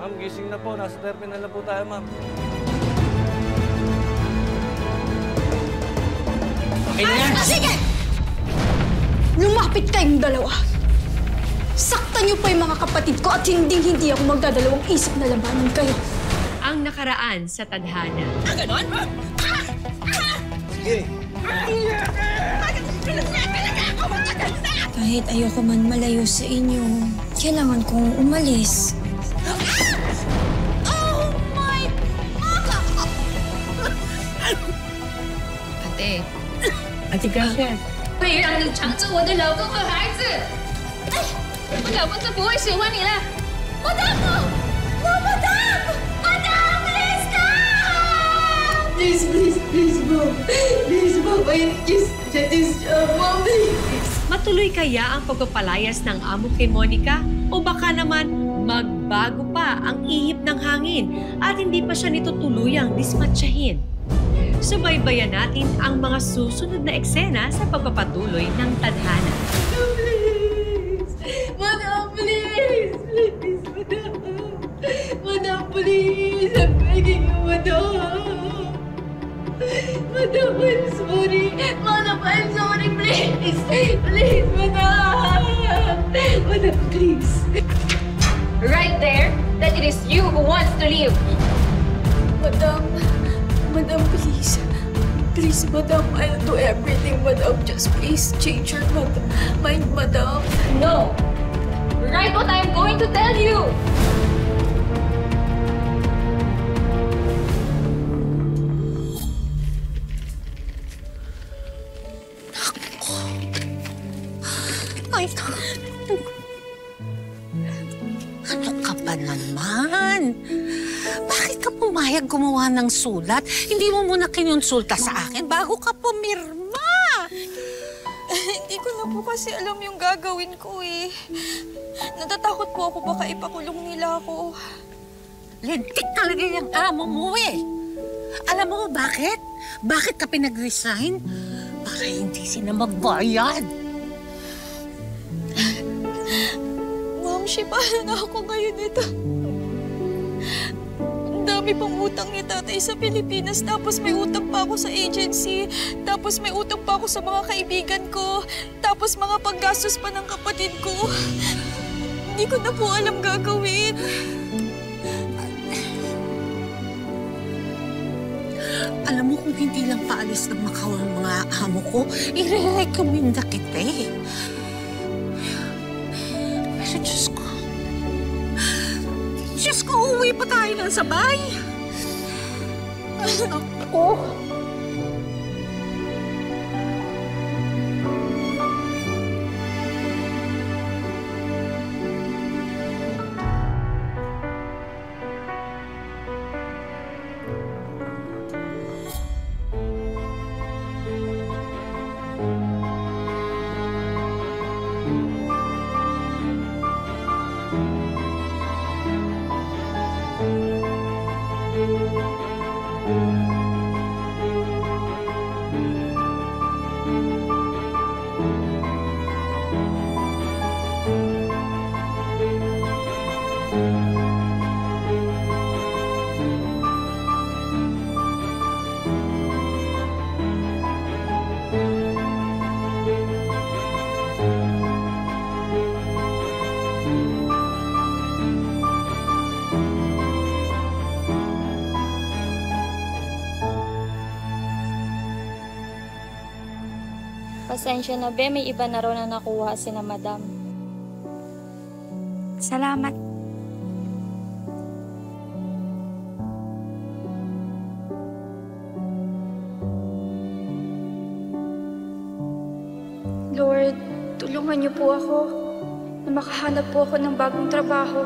Ma'am, gising na po. Nasa terminal na po tayo, ma'am. Sige! Lumapit kayong dalawa. Saktan niyo pa yung mga kapatid ko at hindi ako magdadalawang isip na labanan kayo. Ang nakaraan sa tadhana. Ganon? Sige. Kahit ayoko man malayo sa inyo, kailangan kong umalis. Oh my God! Ate. Ate Gracia. 会让你抢走我的老公和孩子。哎，我老公就不会喜欢你了。Madam! No, Madam! Madam, please stop! Please, Mom. Please, Mom. I just get this job, Mom, please. Matuloy kaya ang pagpapalayas ng amo kay Monica? O baka naman magbago pa ang ihip ng hangin at hindi pa siya nito tuluyang dismatsyahin? Subaybayan natin ang mga susunod na eksena sa pagpapatuloy ng tadhana. Madam, please! Please, Madam! Madam, please! I'm begging you, Madam! Madam, I'm sorry! Madam, I'm sorry! Please! Please, Madam! Madam, please! Right there, that it is you who wants to leave. Madam, please. Please, Madam, I'll do everything, Madam. Just please change your mind, Madam. No. Write what I am going to tell you. Ay, ano ka ba naman? Bakit ka pumayag gumawa ng sulat? Hindi mo muna kinonsulta sa akin bago ka pumirma. Hindi ko na po kasi alam yung gagawin ko eh. Natatakot po ako baka ipakulong nila ako. Lintik talaga yung amo mo eh. Alam mo bakit? Bakit ka pinag-resign? Para hindi sila magbayad. Ma'am, paano na ako ngayon ito? Ang dami pang utang ni tatay sa Pilipinas, tapos may utang pa ako sa agency, tapos may utang pa ako sa mga kaibigan ko, tapos mga paggastos pa ng kapatid ko. Hindi ko na po alam gagawin. Alam mo kung hindi lang paalis ng Macau ang mga amo ko, i-recommenda kita eh. Pero Diyos ko, uuwi pa tayo ng sabay. Ako. Pasensya na, be. May iba na raw na nakuha sina Madam. Salamat. Lord, tulungan niyo po ako na makahanap po ako ng bagong trabaho.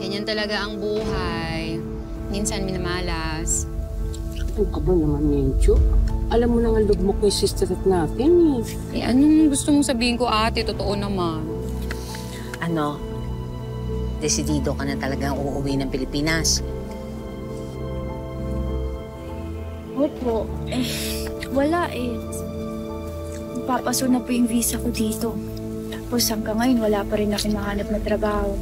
Ganyan talaga ang buhay. Minsan minamalas. Ano ka ba naman, Mencho? Alam mo nang ang loob mo kay sister at natin eh. Anong gusto mong sabihin ko, ate? Totoo naman. Ano? desidido ka na talagang uuwi ng Pilipinas. Opo. Wala eh. Papaso na po yung visa ko dito. Tapos hanggang ngayon, wala pa rin ako mahanap na trabaho.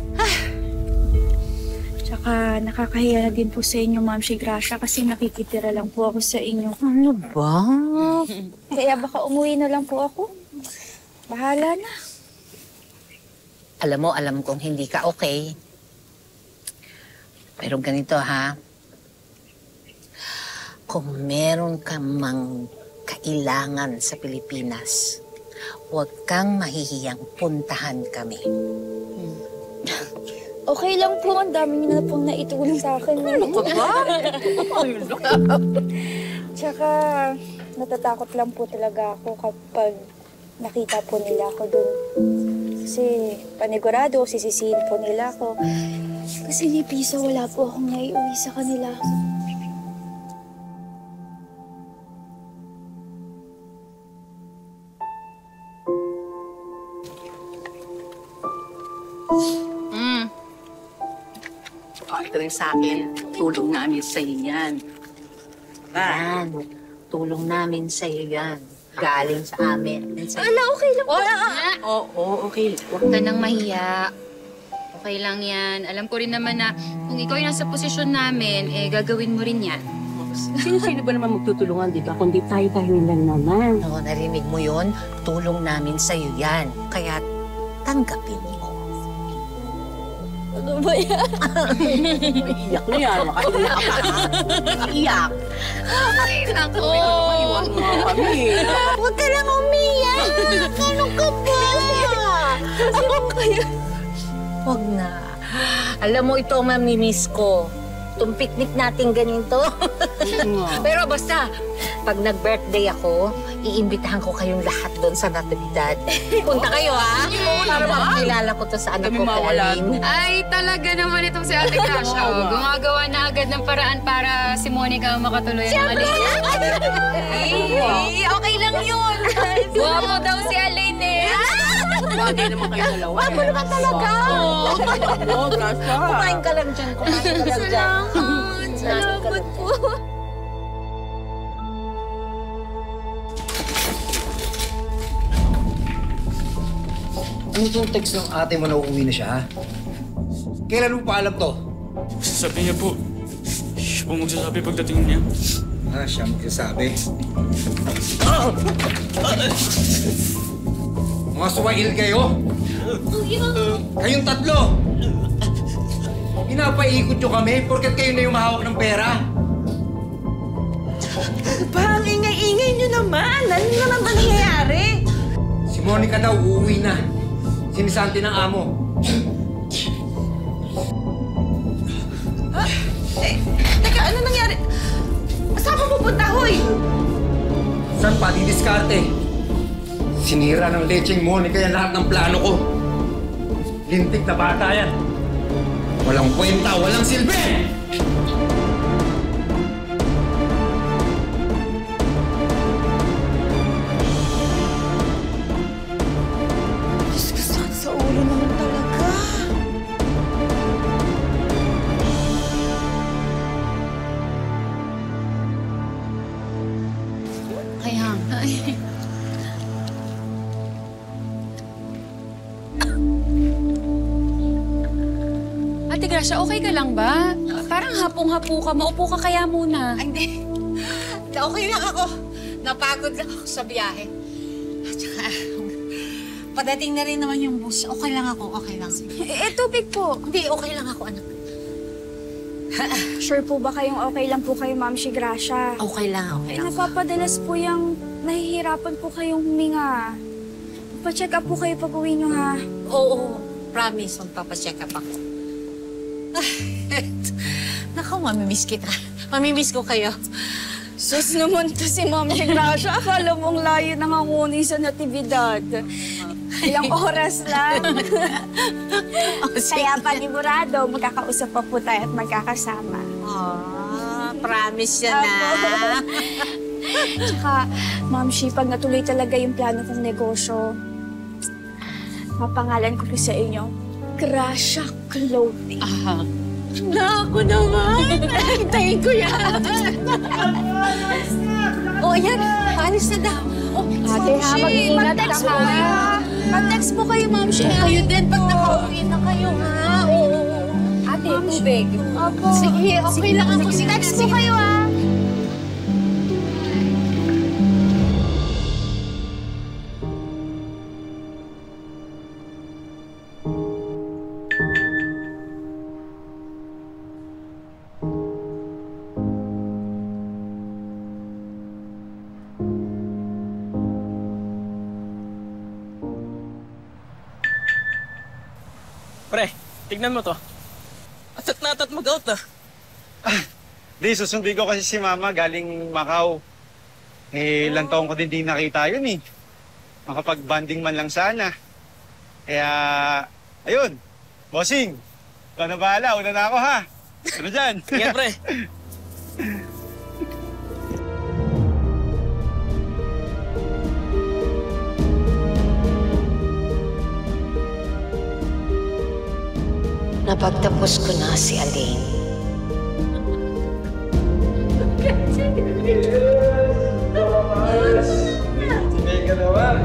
Tsaka nakakahiya na din po sa inyo, Ma'am Gracia, kasi nakikitira lang po ako sa inyo. Ano ba? Kaya baka umuwi na lang po ako. Bahala na. Alam kong hindi ka okay. Pero ganito ha, kung meron ka mang kailangan sa Pilipinas, huwag kang mahihiyang puntahan kami. Okay lang po, ang dami niyo na pong naitulong sa akin. Ano ka ba? Tsaka, natatakot lang po talaga ako kapag nakita po nila ako dun. Kasi panigurado, sisisihin po nila ako. Kasi ni Pisa, wala po akong naiuwi sa kanila. Ito rin sa akin, tulong namin sa iyo yan. Yan, tulong namin sa iyo yan. Galing sa amin. Ala, okay lang po. Oo, okay. Huwag ka nang mahiya. Okay lang yan. Alam ko rin naman na kung ikaw yung nasa posisyon namin, gagawin mo rin yan. Sino-sino ba naman magtutulungan, di ba? Kundi tayo-tayo lang naman. No, narinig mo yun? Tulong namin sa iyo yan. Kaya tanggapin mo. Ano ba yan? Iyak na yan. Nakaiyak ka. Iyak. Ay, naku! Iwan mo nga kami. Huwag ka lang umiyak. Ano ka ba? Huwag na. Alam mo, ito mamimiss ko. Itong picnic natin ganito. Pero basta, pag nag-birthday ako, iimbitahan ko kayong lahat doon sa Natividad. Punta kayo, ha? Para makakilala ko to sa anak ko, Aline. Ay, talaga naman itong si Ate Gracia. Gumagawa na agad ng paraan para si Monica ang makatuloy ang Aline. Okay lang yun. Guwapo daw si Aline eh. Bagay naman kayo dalawa. Wapo naman talaga. Oo, Gracia. Kumain ka lang dyan. Kumain ka lang dyan. Salamat po. Ano itong text ng ate mo na uuwi na siya, ha? Kailan mo pa alam to? Sabi niya po, siya po magsasabi pagdating niya. Ah, siya magsasabi. Mga suwail kayo! Kayong tatlo! Pinapaikot nyo kami porket kayo na yung mahawak ng pera. Pa, ang ingay-ingay nyo naman. Ano naman nangyayari? Si Monica daw uuwi na. Sinisanti ng amo. Teka, ano nangyari? Saan ka pupunta, hoy? Saan pa didiskarte? Sinira ng lecheng Monica yan lahat ng plano ko. Lintik na bata yan. Walang kwenta, walang silbi! Sa ulo naman talaga. Kaya nga eh. Ate Gracia, okay ka lang ba? Parang hapong-hapo ka. Maupo ka kaya muna. Ay, hindi. Okay lang ako. Napagod lang ako sa biyahe. At saka, padating na rin naman yung bus. Okay lang ako, okay lang. Tubig po. Hindi, okay lang ako, anak. Sure po ba kayong okay lang po kayo, Ma'am Gracia? Okay lang, okay lang. Napapadalas po yung nahihirapan po kayong huminga. Pa-check up po kayo pag uwi nyo, ha? Oo, promise, magpapacheck up ako. Naku, mamimiss kita. Mamimiss ko kayo. Sus naman to si Ma'am Gracia. Akala mong layo ng hangunin sa Natividad. Ilang oras lang. Kaya panigurado, magkakausap pa po tayo at magkakasama. Promise yan na. Tsaka, Ma'am Shi, pag natuloy talaga yung plano kong negosyo, mapangalan ko po sa inyo, Gracia Clothing. Naku naman! Hintayin ko yan! O, yan. Alis na daw. Ate, ha, mag-ingat ka, ha? Mag-text po kayo, Ma'am Shea. Kayo din pag nakauwi na kayo, ha? Oo. Ate, tubig. Opo. Sige, okay lang ako. Text po kayo, ha? Pre, tignan mo to. Atat na atat mag-out ah. Di, susundin ko kasi si Mama galing Macau. Eh, ilang taong ko din di nakita yun eh. Makapag-banding man lang sana. Kaya, ayun. Bossing, ikaw na bahala. Una na ako ha. Ano dyan? Ingat pre. Napagtapos ko na si Aling. Teka naman.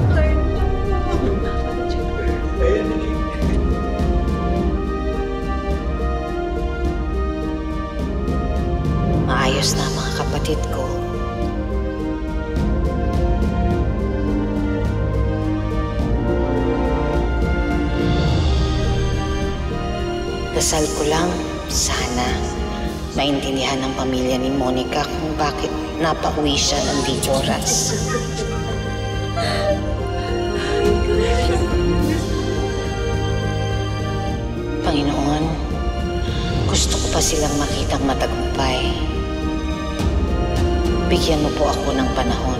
Maayos na ang mga kapatid ko. Dasal ko lang, sana maintindihan ng pamilya ni Monica kung bakit napauwi siya ng di oras. Panginoon, gusto ko pa silang makitang matagumpay. Bigyan mo po ako ng panahon.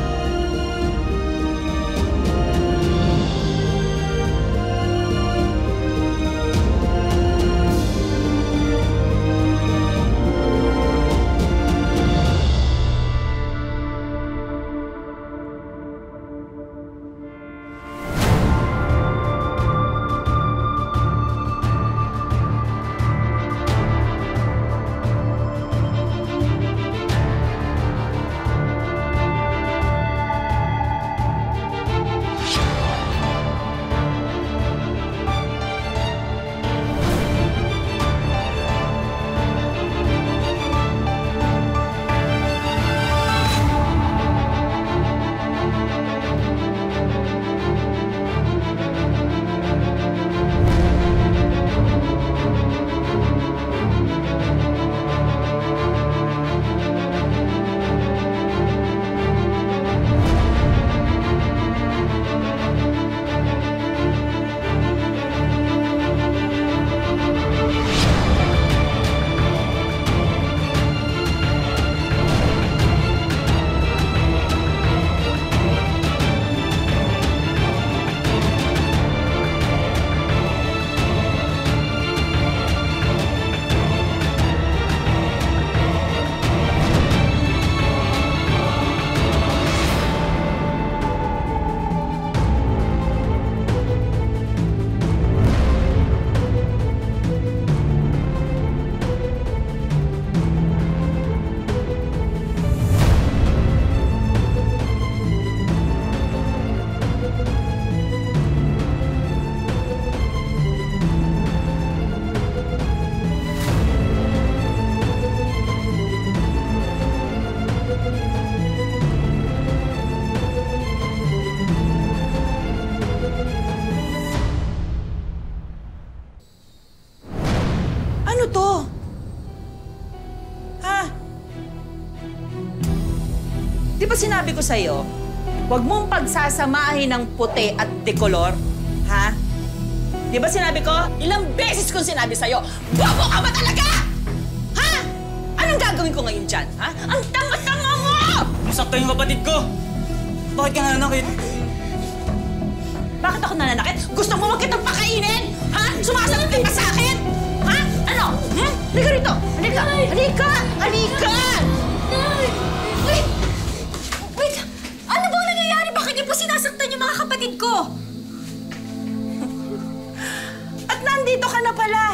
Di ba sinabi ko sa'yo, huwag mong pagsasamahin ng puti at dekolor, ha? Di ba sinabi ko, ilang beses kong sinabi sa'yo, bobo ka ba talaga? Ha? Anong gagawin ko ngayon dyan, ha? Ang tanga-tanga mo! Masakta yung kapatid ko. Bakit ka nananakit? Bakit ako nananakit? Gusto mo wag kitang pakainin? Ha? Sumasagot ka sa akin? Ha? Ano? Halika rito! Halika! Halika! Halika! Wait! Wait! Ano bang nangyayari? Bakit niyo po sinasaktan yung mga kapatid ko? At nandito nandito ka na pala.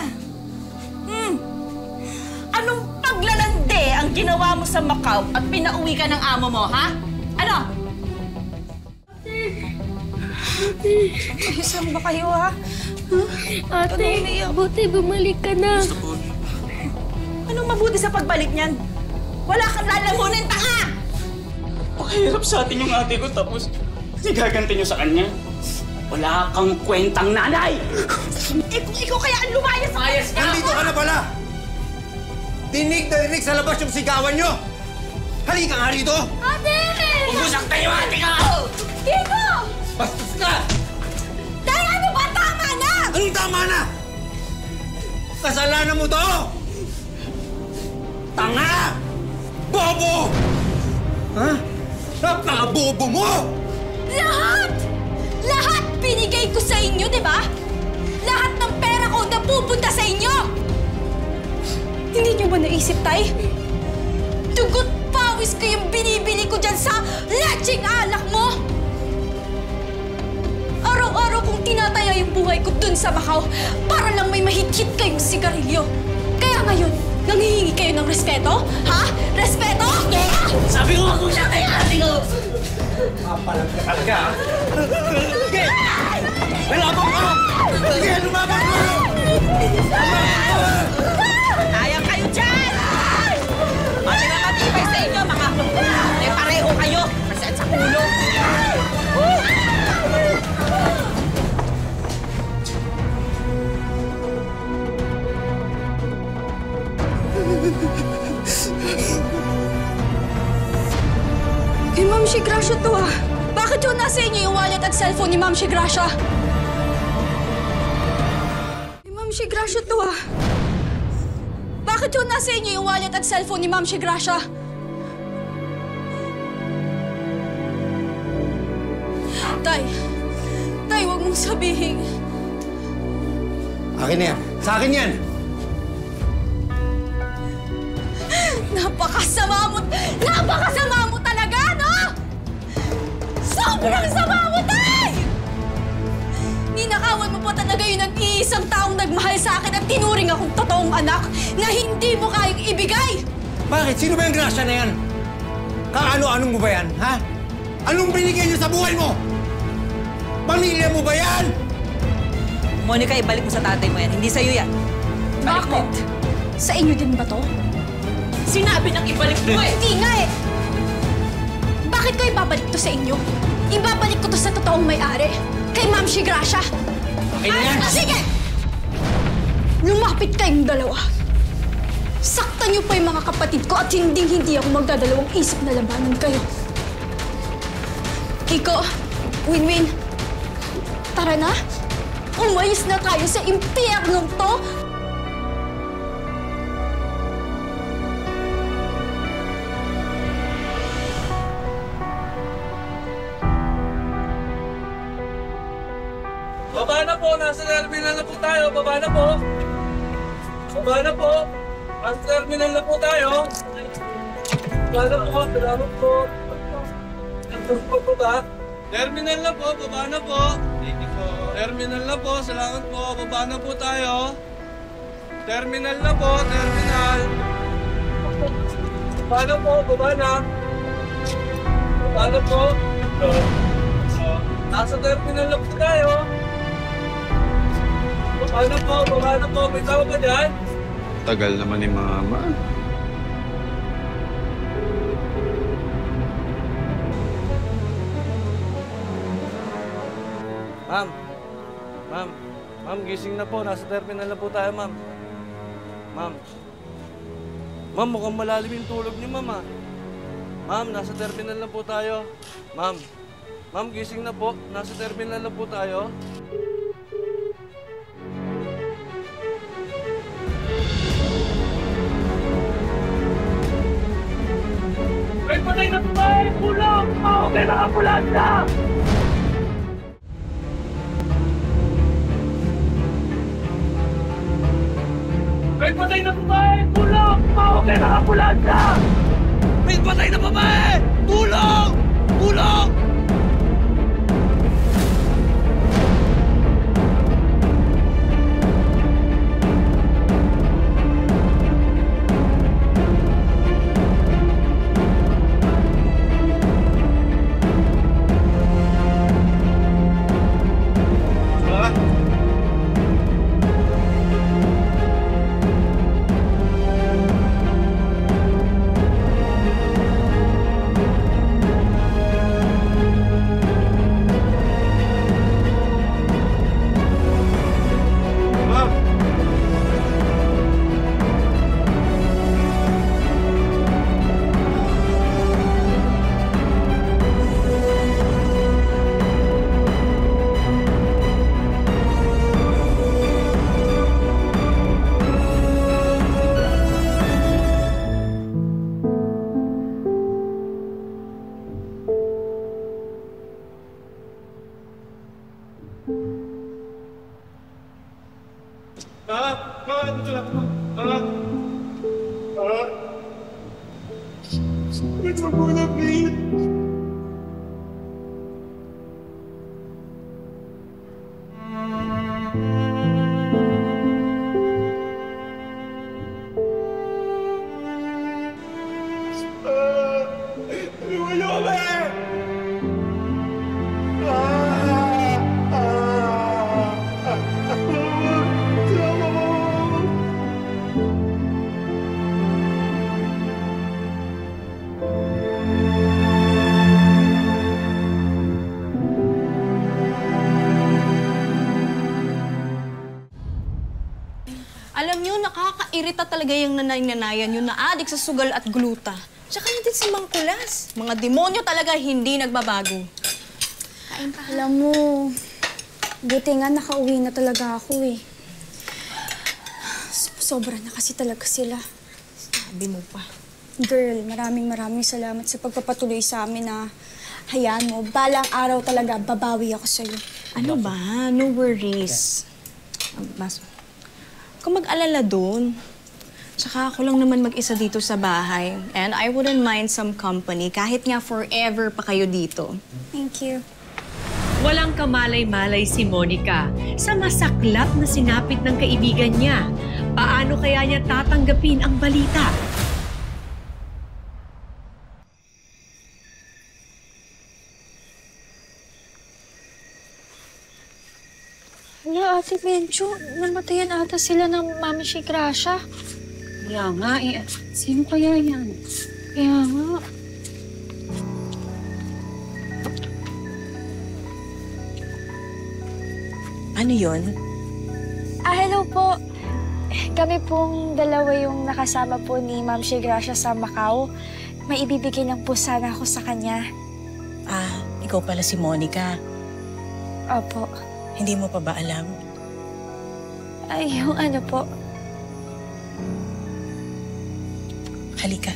Anong paglalande ang ginawa mo sa Macau at pinauwi ka ng amo mo, ha? Ano? Saan ba kayo, ha? Ate, buti bumalik ka na. Anong mabuti sa pagbalik niyan? Wala kang lalamunin, tanga! Pakahirap sa atin yung ate ko tapos igaganti niyo sa kanya. Wala kang kwentang nanay! Kung ikaw kaya ang lumayas sa ayos ka! Nandito ka na pala! Dinig na dinig sa labas yung sigawan nyo! Halika nga rito! Ate! Umusak tayo, ate ka! Kiko! Bastos ka! Tay, ano ba? Tama na! Anong tama na? Kasalanan mo to! Tanga! Bobo! Ha? Napaka-bobo mo! Lahat! Lahat binigay ko sa inyo, di ba? Lahat ng pera ko napupunta sa inyo! Hindi niyo ba naisip, Tay? Dugot pawis ko yung binibili ko dyan sa lecheng alak mo! Araw-araw kong tinataya yung buhay ko dun sa Macau para lang may mahit-hit kayong sigarilyo. Kaya ngayon, nanghihingi kayo ng respeto? Ha? Respeto? Sabi ko ako siya kay ate ko! Mapalag ka talaga! Sige! Malabang ka! Sige, lumabang ka! Kaya kayo dyan! Pati na matibay sa inyo, mga pareho kayo. Masaan sa ulo. Kay Ma'am si Gracia to, ah. Bakit yun nasa inyo yung wallet at cellphone ni Ma'am si Gracia? Kay Ma'am si Gracia to, ah. Bakit yun nasa inyo yung wallet at cellphone ni Ma'am si Gracia? Tay, huwag mong sabihin. Akin na yan! Sa akin yan! Napakasama mo talaga, no? Sobrang sama mo, Tay! Ninakawan mo pa talaga yun ang iisang taong nagmahal sa akin at tinuring akong totoong anak na hindi mo kayang ibigay! Bakit? Sino ba yung Gracia na yan? Kaano-anong mo ba yan, ha? Anong binigay niyo sa buhay mo? Pamilya mo ba yan? Monica, ibalik mo sa tatay mo yan. Hindi sa'yo yan. Bakit? Sa inyo din ba to? Sinabi ng ibalik mo eh! Hindi nga eh! Bakit ko ibabalik to sa inyo? Ibabalik ko to sa totoong may-ari. Kay Ma'am si Gracia. Okay na yan! Sige! Lumapit kayong dalawa. Saktan niyo pa yung mga kapatid ko at hindi ako magdadalawang isip na labanan kayo. Kiko, Winwin, tara na. Umalis na tayo sa impyernong to. Baba na po! Nasa terminal na po tayo! Baba na po! Baba na po! Nasa terminal na po tayo! Baba na po! Salamat po! Nandun po ba? Terminal na po! Baba na po! Terminal na po! Salamat po! Baba na po tayo! Terminal na po! Terminal! Baba na po! Baba na! Baba na po! Nasa terminal na po tayo! Baba na po! Baba na po! May tao ba dyan? Tagal naman ni Mama. Ma'am! Ma'am! Ma'am, gising na po. Nasa terminal na po tayo, ma'am. Ma'am. Ma'am, mukhang malalim yung tulog niyo, ma'am, ah. Ma'am, nasa terminal na po tayo. Ma'am. Ma'am, gising na po. Nasa terminal na po tayo. May patay na babae! Kulong! Okay na ambulansya! May patay na babae! Tulong! Okay na ambulansya! May patay na babae! Tulong! Tulong! Wag mo muna, please. Alam niyo, nakakairita talaga yung nanay-nanayan yung na-addict sa sugal at gluta. Tsaka na din si Mang Kulas. Mga demonyo talaga hindi nagbabago. Kain pa. Alam mo, buti nga nakauwi na talaga ako eh. Sobra na kasi talaga sila. Sabi mo pa. Girl, maraming salamat sa pagpapatuloy sa amin na hayaan mo. Balang araw talaga, babawi ako sa'yo. Ano ba? No worries. Kung mag-alala doon. Tsaka ako lang naman mag-isa dito sa bahay. And I wouldn't mind some company kahit nga forever pa kayo dito. Thank you. Walang kamalay-malay si Monica sa masaklap na sinapit ng kaibigan niya. Paano kaya niya tatanggapin ang balita? Hala, Ate Mencho, namatayan ata sila ng Mami Shigrasha. Kaya nga eh. Sino kaya yan? Kaya nga. Ano yun? Hello po. Kami pong dalawa yung nakasama po ni Ma'am Shigrasha sa Macau. May ibibigay lang po sana ako sa kanya. Ikaw pala si Monica. Opo. Hindi mo pa ba alam? Ay, yung ano po. Halika.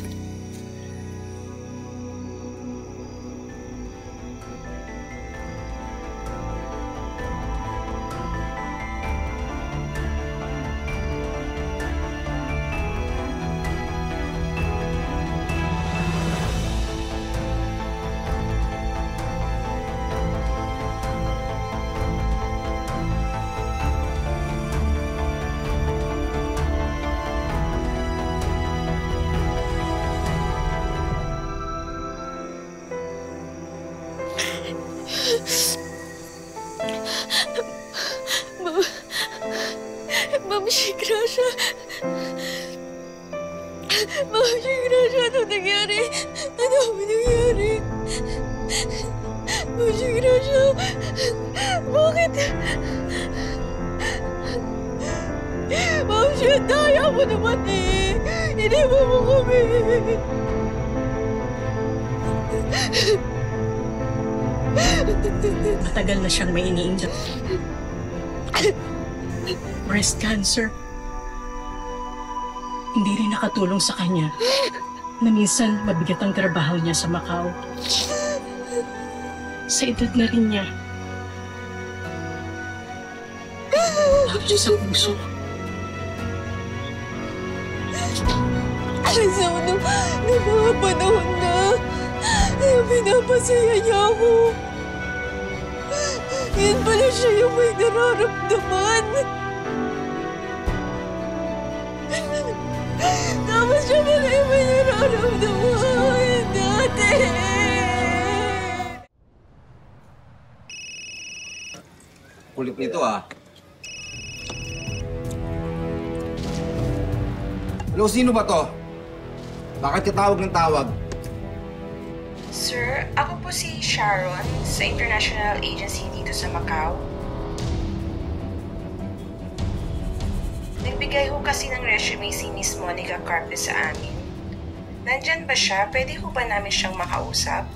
Ma'am Shigrasha. Ma'am Shigrasha, ano nangyari? Ano nangyari? Ma'am Shigrasha, bakit? Ma'am Shigrasha, daya mo naman eh. Iniwan mo kami. Matagal na siyang may iniinda. Breast cancer. Hindi rin nakatulong sa kanya na minsan mabigat ang trabaho niya sa Macau. Sa edad na rin niya. Tawag siya sa puso. Sa mga panahon na pinapasaya niya ako. Yan pala siya yung may nararamdaman. Tapos siya pala yung may nararamdaman dati. Kulit nito ah. Hello, sino ba to? Bakit ka tawag ng tawag? Sir, ako po si Sharon sa International Agency dito sa Macau. Nagbigay ho kasi ng resume si Miss Monica Carpe sa amin. Nandyan ba siya? Pwede ho ba namin siyang makausap?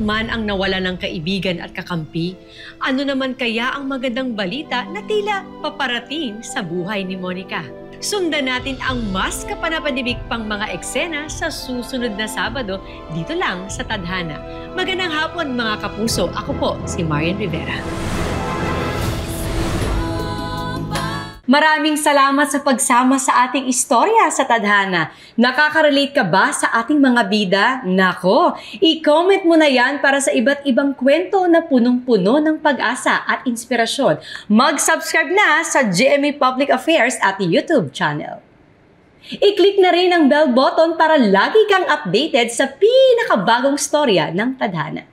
man ang nawala ng kaibigan at kakampi, ano naman kaya ang magandang balita na tila paparating sa buhay ni Monica? Sundan natin ang mas kapanapanibik pang mga eksena sa susunod na Sabado dito lang sa Tadhana. Magandang hapon mga kapuso. Ako po si Marian Rivera. Maraming salamat sa pagsama sa ating istorya sa Tadhana. Nakaka-relate ka ba sa ating mga bida? Nako, i-comment mo na yan para sa iba't ibang kwento na punong-puno ng pag-asa at inspirasyon. Mag-subscribe na sa GMA Public Affairs at YouTube channel. I-click na rin ang bell button para lagi kang updated sa pinakabagong storya ng Tadhana.